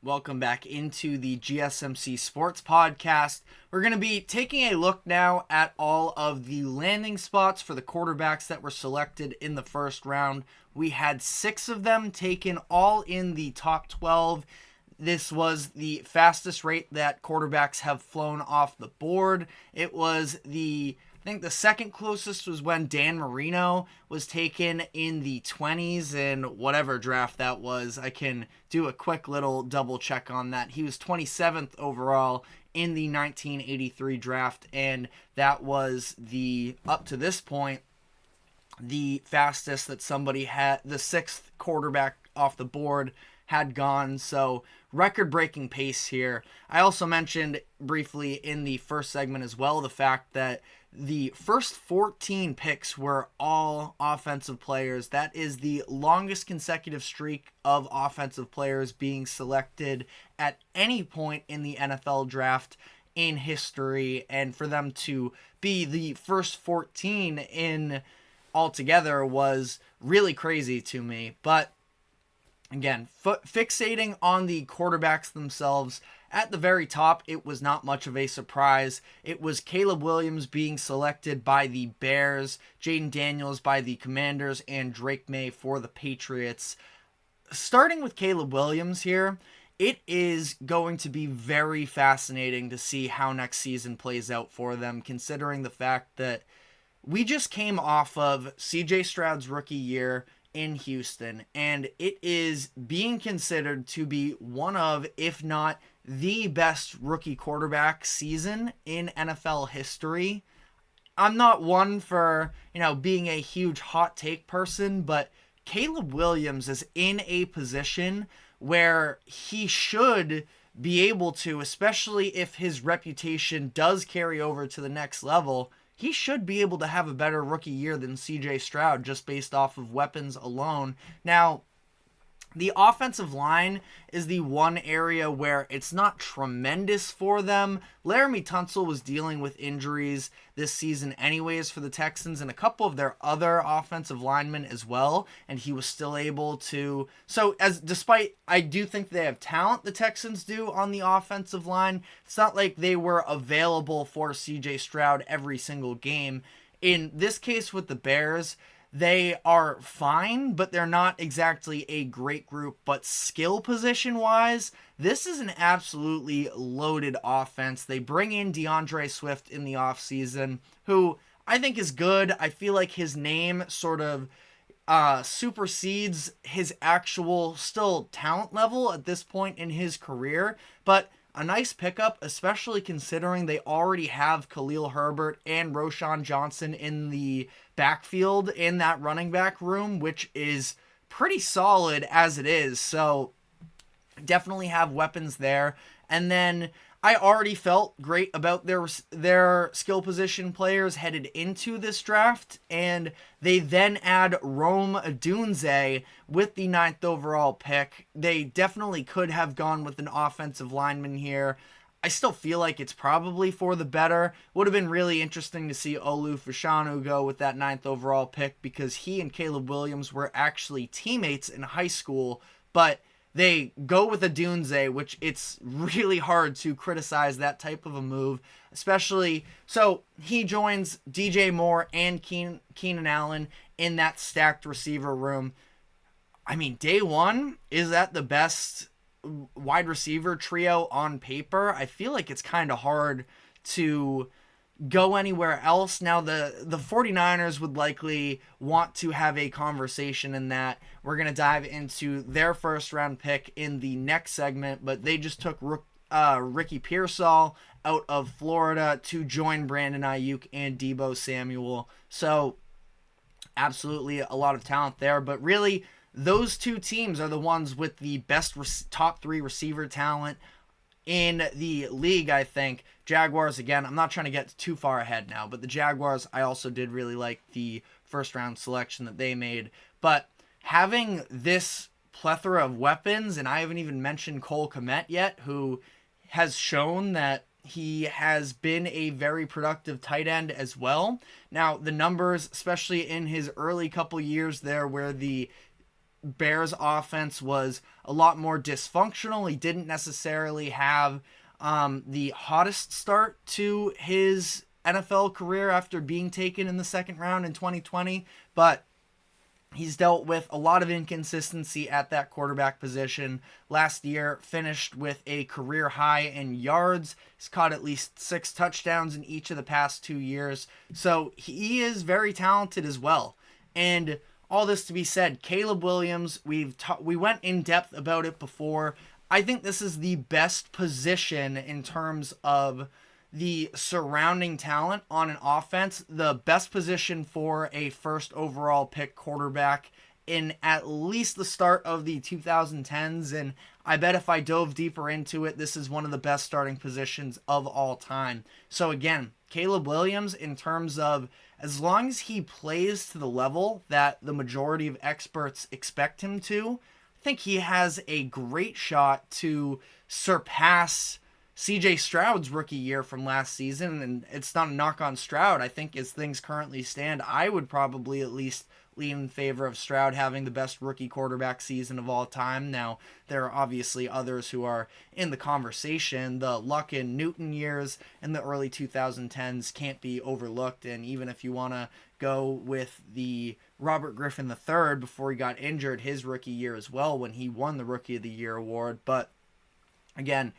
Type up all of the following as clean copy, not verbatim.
Welcome back into the GSMC Sports Podcast. We're going to be taking a look now at all of the landing spots for the quarterbacks that were selected in the first round. We had 6 of them taken, all in the top 12. This was the fastest rate that quarterbacks have flown off the board. It was I think the second closest was when Dan Marino was taken in the 20s in whatever draft that was. I can do a quick little double check on that. He was 27th overall in the 1983 draft, and that was up to this point, the fastest that somebody had, the 6th quarterback off the board had gone. So record-breaking pace here. I also mentioned briefly in the first segment as well the fact that the first 14 picks were all offensive players. That is the longest consecutive streak of offensive players being selected at any point in the NFL draft in history. And for them to be the first 14 in altogether was really crazy to me. But again, fixating on the quarterbacks themselves, at the very top, it was not much of a surprise. It was Caleb Williams being selected by the Bears, Jaden Daniels by the Commanders, and Drake May for the Patriots. Starting with Caleb Williams here, it is going to be very fascinating to see how next season plays out for them, considering the fact that we just came off of CJ Stroud's rookie year in Houston, and it is being considered to be one of, if not the best rookie quarterback season in NFL history. I'm not one for, being a huge hot take person, but Caleb Williams is in a position where he should be able to, especially if his reputation does carry over to the next level, he should be able to have a better rookie year than CJ Stroud just based off of weapons alone. Now, the offensive line is the one area where it's not tremendous for them. Laramie Tunsil was dealing with injuries this season anyways for the Texans, and a couple of their other offensive linemen as well, and he was still able to. So despite I do think they have talent, the Texans do, on the offensive line, it's not like they were available for CJ Stroud every single game. In this case with the Bears, they are fine, but they're not exactly a great group. But skill position-wise, this is an absolutely loaded offense. They bring in DeAndre Swift in the offseason, who I think is good. I feel like his name sort of supersedes his actual still talent level at this point in his career. But a nice pickup, especially considering they already have Khalil Herbert and Roschon Johnson in the backfield in that running back room, which is pretty solid as it is. So definitely have weapons there. And then I already felt great about their skill position players headed into this draft, and they then add Rome Odunze with the 9th overall pick. They definitely could have gone with an offensive lineman here. I still feel like it's probably for the better. Would have been really interesting to see Olu Fashanu go with that 9th overall pick, because he and Caleb Williams were actually teammates in high school, but they go with Odunze, which it's really hard to criticize that type of a move, especially. So he joins DJ Moore and Keenan Allen in that stacked receiver room. I mean, day one, is that the best wide receiver trio on paper? I feel like it's kind of hard to go anywhere else. Now, the 49ers would likely want to have a conversation in that. We're going to dive into their first round pick in the next segment, but they just took Ricky Pearsall out of Florida to join Brandon Ayuk and Deebo Samuel. So absolutely a lot of talent there, but really those two teams are the ones with the best top 3 receiver talent in the league, I think. Jaguars, again, I'm not trying to get too far ahead now, but the Jaguars, I also did really like the first round selection that they made. But having this plethora of weapons, and I haven't even mentioned Cole Kmet yet, who has shown that he has been a very productive tight end as well. Now, the numbers, especially in his early couple years there, where the Bears offense was a lot more dysfunctional. He didn't necessarily have the hottest start to his NFL career after being taken in the second round in 2020, but he's dealt with a lot of inconsistency at that quarterback position. Last year, finished with a career high in yards. He's caught at least 6 touchdowns in each of the past 2 years. So he is very talented as well. And all this to be said, Caleb Williams, we went in depth about it before. I think this is the best position in terms of the surrounding talent on an offense, the best position for a first overall pick quarterback in at least the start of the 2010s. And I bet if I dove deeper into it, this is one of the best starting positions of all time. So again, Caleb Williams, in terms of as long as he plays to the level that the majority of experts expect him to, I think he has a great shot to surpass CJ Stroud's rookie year from last season. And it's not a knock on Stroud. I think as things currently stand, I would probably at least lean in favor of Stroud having the best rookie quarterback season of all time. Now, there are obviously others who are in the conversation. The Luck and Newton years in the early 2010s can't be overlooked. And even if you want to go with the Robert Griffin III before he got injured, his rookie year as well, when he won the Rookie of the Year award. But again,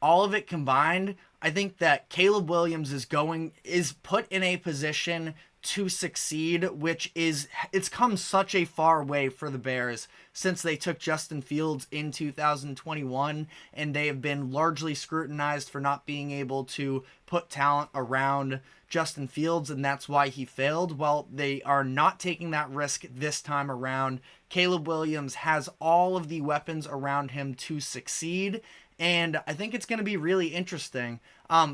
all of it combined, I think that Caleb Williams is put in a position to succeed, which is, it's come such a far way for the Bears since they took Justin Fields in 2021, and they have been largely scrutinized for not being able to put talent around Justin Fields, and that's why he failed. Well, they are not taking that risk this time around. Caleb Williams has all of the weapons around him to succeed, and I think it's going to be really interesting.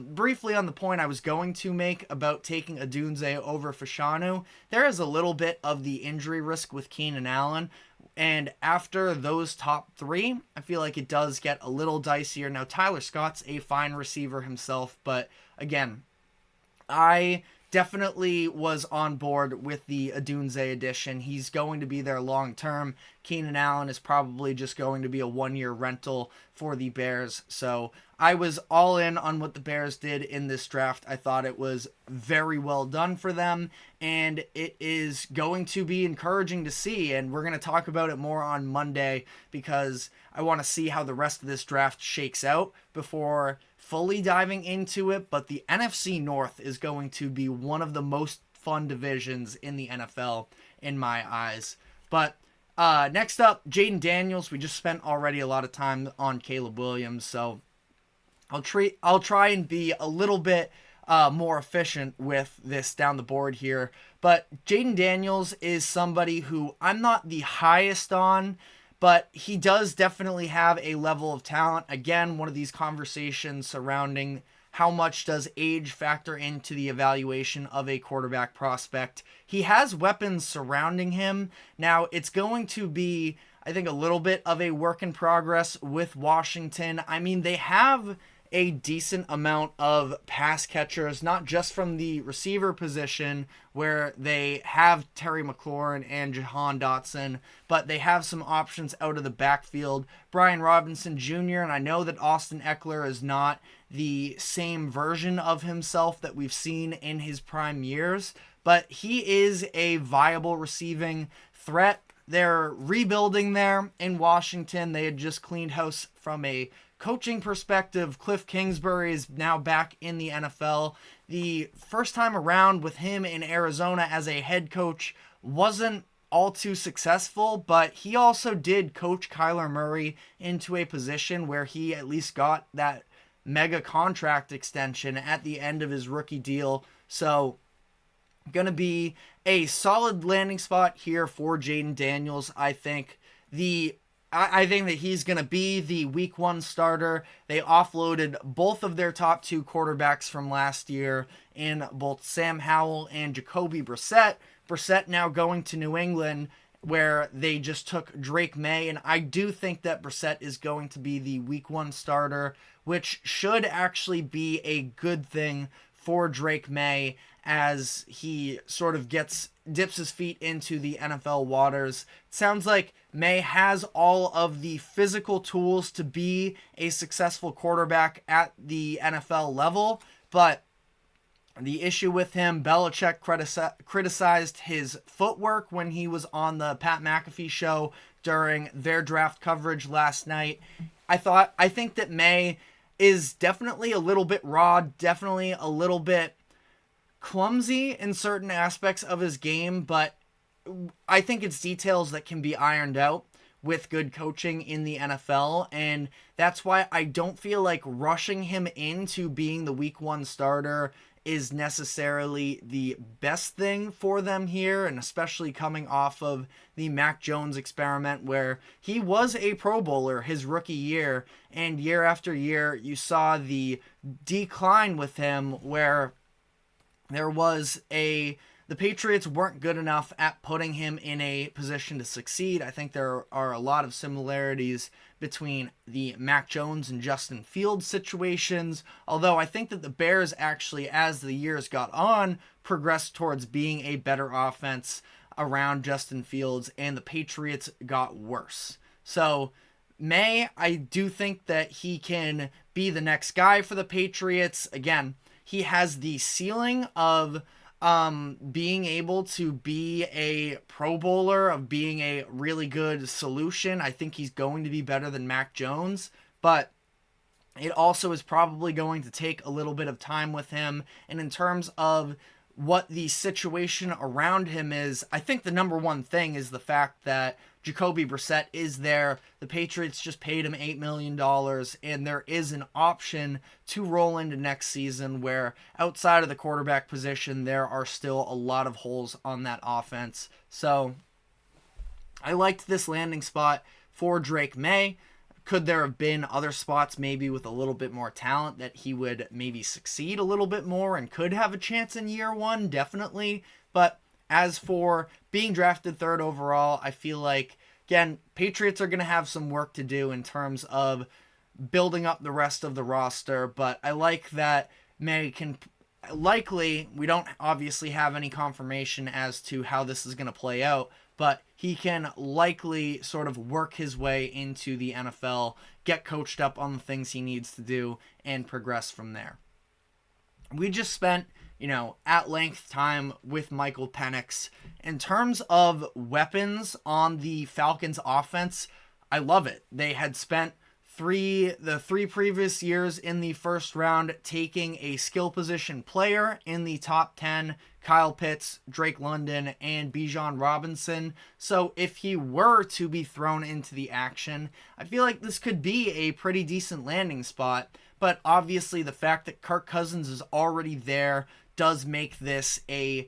Briefly on the point I was going to make about taking Odunze over Fashanu, there is a little bit of the injury risk with Keenan Allen. And after those top 3, I feel like it does get a little dicier. Now, Tyler Scott's a fine receiver himself, but again, I definitely was on board with the Odunze addition. He's going to be there long term. Keenan Allen is probably just going to be a 1-year rental for the Bears. So I was all in on what the Bears did in this draft. I thought it was very well done for them, and it is going to be encouraging to see. And we're going to talk about it more on Monday because I want to see how the rest of this draft shakes out before fully diving into it. But the NFC North is going to be one of the most fun divisions in the NFL in my eyes. But next up, Jaden Daniels. We just spent already a lot of time on Caleb Williams, so I'll try and be a little bit more efficient with this down the board here. But Jaden Daniels is somebody who I'm not the highest on, but he does definitely have a level of talent. Again, one of these conversations surrounding how much does age factor into the evaluation of a quarterback prospect. He has weapons surrounding him. Now, it's going to be, I think, a little bit of a work in progress with Washington. I mean, they have a decent amount of pass catchers, not just from the receiver position where they have Terry McLaurin and Jahan Dotson, but they have some options out of the backfield. Brian Robinson Jr., and I know that Austin Eckler is not the same version of himself that we've seen in his prime years, but he is a viable receiving threat. They're rebuilding there in Washington. They had just cleaned house from a coaching perspective. Cliff Kingsbury is now back in the NFL. The first time around with him in Arizona as a head coach wasn't all too successful, but he also did coach Kyler Murray into a position where he at least got that mega contract extension at the end of his rookie deal. So going to be a solid landing spot here for Jaden Daniels. I think that he's going to be the week 1 starter. They offloaded both of their top 2 quarterbacks from last year in both Sam Howell and Jacoby Brissett. Brissett now going to New England, where they just took Drake May, and I do think that Brissett is going to be the week 1 starter, which should actually be a good thing for Drake May as he sort of dips his feet into the NFL waters. It sounds like May has all of the physical tools to be a successful quarterback at the NFL level, but the issue with him, Belichick criticized his footwork when he was on the Pat McAfee show during their draft coverage last night. I think that May is definitely a little bit raw, definitely a little bit clumsy in certain aspects of his game, but I think it's details that can be ironed out with good coaching in the NFL, and that's why I don't feel like rushing him into being the week 1 starter is necessarily the best thing for them here, and especially coming off of the Mac Jones experiment where he was a Pro Bowler his rookie year, and year after year you saw the decline with him where the Patriots weren't good enough at putting him in a position to succeed. I think there are a lot of similarities between the Mac Jones and Justin Fields situations, although I think that the Bears actually, as the years got on, progressed towards being a better offense around Justin Fields, and the Patriots got worse. So May, I do think that he can be the next guy for the Patriots. Again, he has the ceiling of being able to be a Pro Bowler, of being a really good solution. I think he's going to be better than Mac Jones, but it also is probably going to take a little bit of time with him. And in terms of what the situation around him is, I think the number one thing is the fact that Jacoby Brissett is there. The Patriots just paid him $8 million, and there is an option to roll into next season where outside of the quarterback position, there are still a lot of holes on that offense. So I liked this landing spot for Drake May. Could there have been other spots maybe with a little bit more talent that he would maybe succeed a little bit more and could have a chance in year 1? Definitely. But as for being drafted 3rd overall, I feel like, again, Patriots are going to have some work to do in terms of building up the rest of the roster, but I like that May can likely, we don't obviously have any confirmation as to how this is going to play out, but he can likely sort of work his way into the NFL, get coached up on the things he needs to do, and progress from there. We just spent, at length time with Michael Penix. In terms of weapons on the Falcons offense, I love it. They had spent the three previous years in the first round taking a skill position player in the top 10, Kyle Pitts, Drake London, and Bijan Robinson. So if he were to be thrown into the action, I feel like this could be a pretty decent landing spot. But obviously the fact that Kirk Cousins is already there does make this a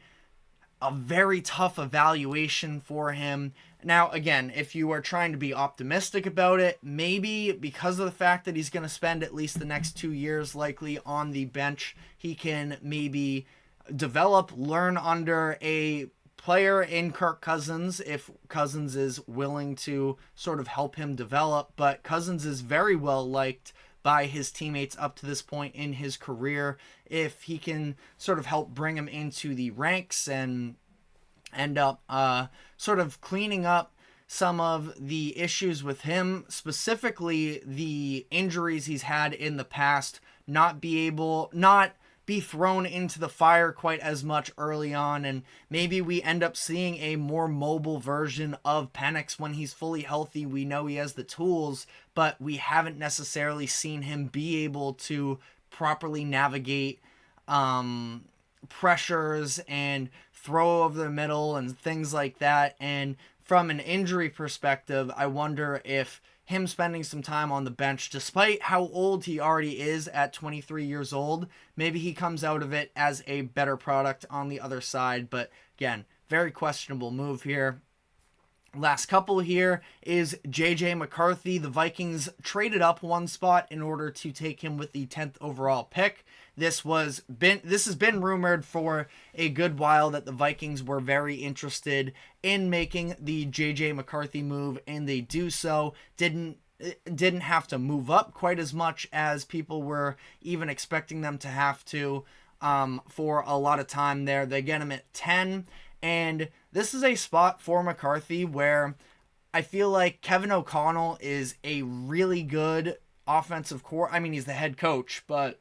very tough evaluation for him. Now, again, if you are trying to be optimistic about it, maybe because of the fact that he's going to spend at least the next 2 years likely on the bench, he can maybe learn under a player in Kirk Cousins if Cousins is willing to sort of help him develop. But Cousins is very well liked by his teammates up to this point in his career. If he can sort of help bring him into the ranks and end up sort of cleaning up some of the issues with him, specifically the injuries he's had in the past, not be thrown into the fire quite as much early on, and maybe we end up seeing a more mobile version of Penix when he's fully healthy. We know he has the tools, but we haven't necessarily seen him be able to properly navigate pressures and throw over the middle and things like that. And from an injury perspective, I wonder if him spending some time on the bench, despite how old he already is at 23 years old, maybe he comes out of it as a better product on the other side. But again, very questionable move here. Last couple here is J.J. McCarthy. The Vikings traded up one spot in order to take him with the 10th overall pick. This has been rumored for a good while that the Vikings were very interested in making the J.J. McCarthy move, and they do so. Didn't have to move up quite as much as people were even expecting them to have to. for a lot of time there. They get him at 10, and this is a spot for McCarthy where I feel like Kevin O'Connell is a really good offensive core. I mean, he's the head coach, but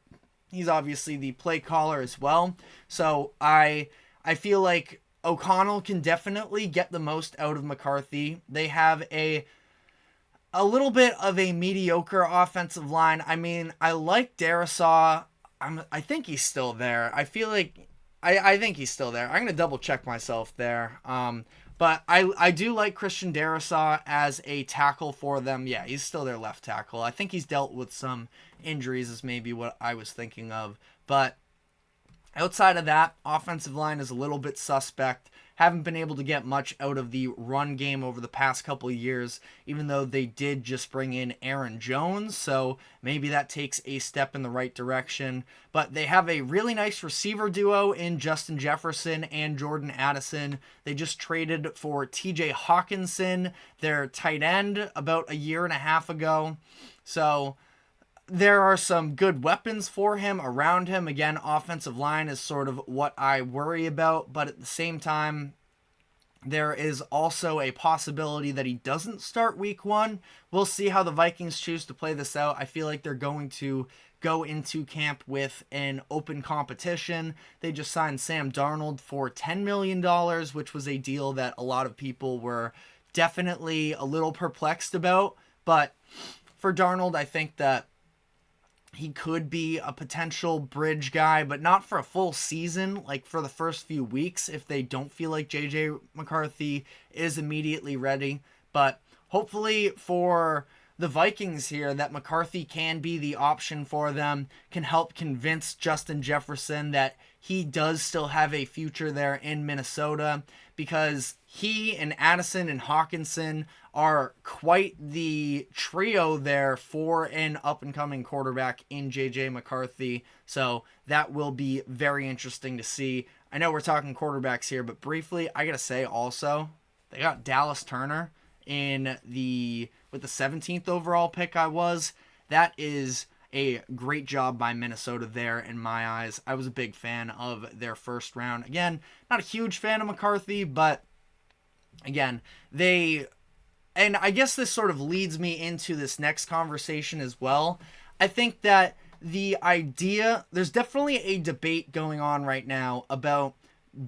he's obviously the play caller as well. So I feel like O'Connell can definitely get the most out of McCarthy. They have a little bit of a mediocre offensive line. I mean, I like Darisaw. I think he's still there. I feel like I think he's still there. I'm gonna double check myself there. But I do like Christian Darisaw as a tackle for them. Yeah, he's still their left tackle. I think he's dealt with some injuries is maybe what I was thinking of. But outside of that, offensive line is a little bit suspect. Haven't been able to get much out of the run game over the past couple of years, even though they did just bring in Aaron Jones, so maybe that takes a step in the right direction. But they have a really nice receiver duo in Justin Jefferson and Jordan Addison. They just traded for TJ Hawkinson, their tight end, about a year and a half ago. So there are some good weapons for him around him. Again, offensive line is sort of what I worry about, but at the same time, there is also a possibility that he doesn't start week 1. We'll see how the Vikings choose to play this out. I feel like they're going to go into camp with an open competition. They just signed Sam Darnold for $10 million, which was a deal that a lot of people were definitely a little perplexed about. But for Darnold, I think that he could be a potential bridge guy, but not for a full season, like for the first few weeks if they don't feel like J.J. McCarthy is immediately ready. But hopefully for the Vikings here, that McCarthy can be the option for them, can help convince Justin Jefferson that he does still have a future there in Minnesota, because he and Addison and Hawkinson are quite the trio there for an up-and-coming quarterback in J.J. McCarthy. So that will be very interesting to see. I know we're talking quarterbacks here, but briefly, I got to say also, they got Dallas Turner with the 17th overall pick that is a great job by Minnesota there in my eyes. I was a big fan of their first round. Again, not a huge fan of McCarthy, but again, and I guess this sort of leads me into this next conversation as well. I think that there's definitely a debate going on right now about,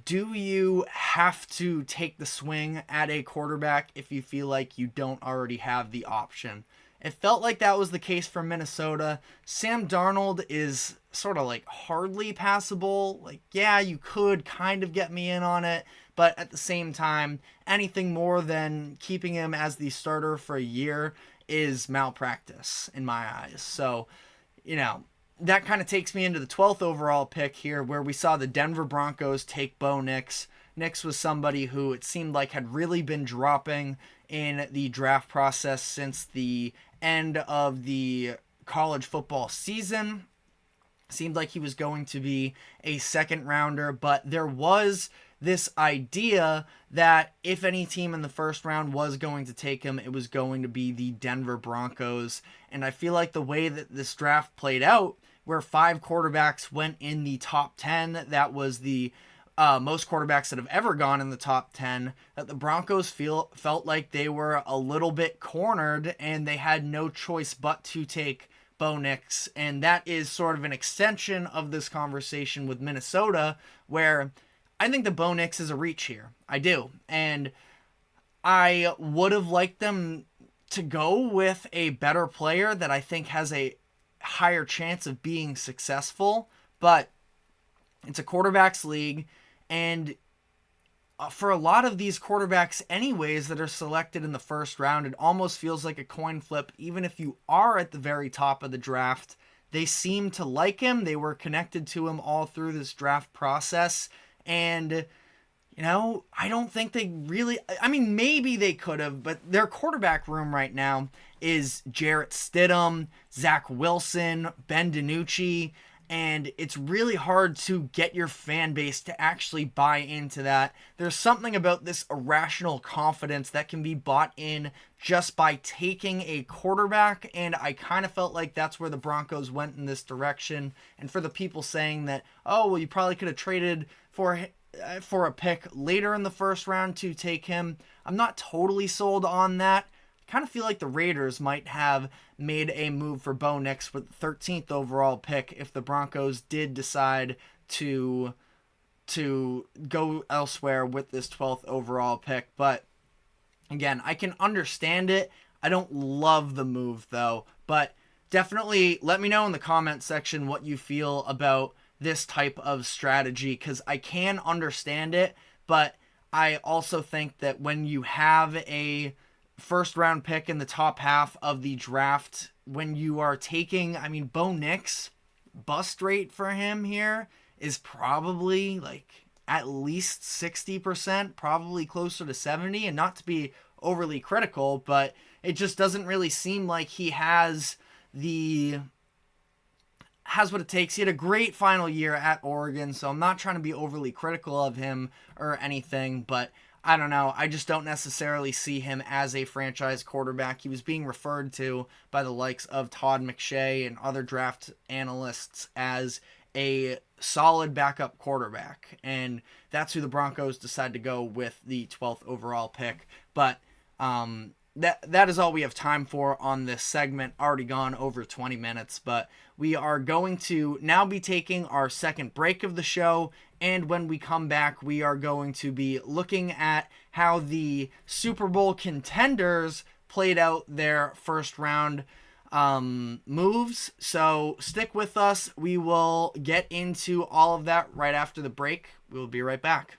do you have to take the swing at a quarterback if you feel like you don't already have the option? It felt like that was the case for Minnesota. Sam Darnold is sort of like hardly passable. Like, yeah, you could kind of get me in on it, but at the same time, anything more than keeping him as the starter for a year is malpractice in my eyes. So, that kind of takes me into the 12th overall pick here, where we saw the Denver Broncos take Bo Nix. Nix was somebody who it seemed like had really been dropping in the draft process since the end of the college football season. Seemed like he was going to be a second rounder, but there was this idea that if any team in the first round was going to take him, it was going to be the Denver Broncos. And I feel like the way that this draft played out, where 5 quarterbacks went in the top 10, that was the most quarterbacks that have ever gone in the top 10, that the Broncos felt like they were a little bit cornered and they had no choice but to take Bo Nix. And that is sort of an extension of this conversation with Minnesota, where I think the Bo Nix is a reach here. I do. And I would have liked them to go with a better player that I think has a higher chance of being successful, but it's a quarterbacks league, and for a lot of these quarterbacks anyways that are selected in the first round, it almost feels like a coin flip. Even if you are at the very top of the draft, they seem to like him. They were connected to him all through this draft process, and I don't think they really, maybe they could have, but their quarterback room right now is Jarrett Stidham, Zach Wilson, Ben DiNucci, And it's really hard to get your fan base to actually buy into that. There's something about this irrational confidence that can be bought in just by taking a quarterback, and I kind of felt like that's where the Broncos went in this direction. And for the people saying that, oh, well, you probably could have traded for a pick later in the first round to take him, I'm not totally sold on that. I kind of feel like the Raiders might have made a move for Bo Nix with the 13th overall pick if the Broncos did decide to go elsewhere with this 12th overall pick. But again, I can understand it. I don't love the move though, but definitely let me know in the comment section what you feel about this type of strategy, because I can understand it, but I also think that when you have a first round pick in the top half of the draft, when you are taking, I mean, Bo Nix, bust rate for him here is probably like at least 60%, probably closer to 70, and not to be overly critical, but it just doesn't really seem like he has what it takes. He had a great final year at Oregon, so I'm not trying to be overly critical of him or anything, but I don't know. I just don't necessarily see him as a franchise quarterback. He was being referred to by the likes of Todd McShay and other draft analysts as a solid backup quarterback, and that's who the Broncos decide to go with the 12th overall pick. But that is all we have time for on this segment. Already gone over 20 minutes, but we are going to now be taking our second break of the show, and when we come back, we are going to be looking at how the Super Bowl contenders played out their first round moves. So stick with us. We will get into all of that right after the break. We'll be right back.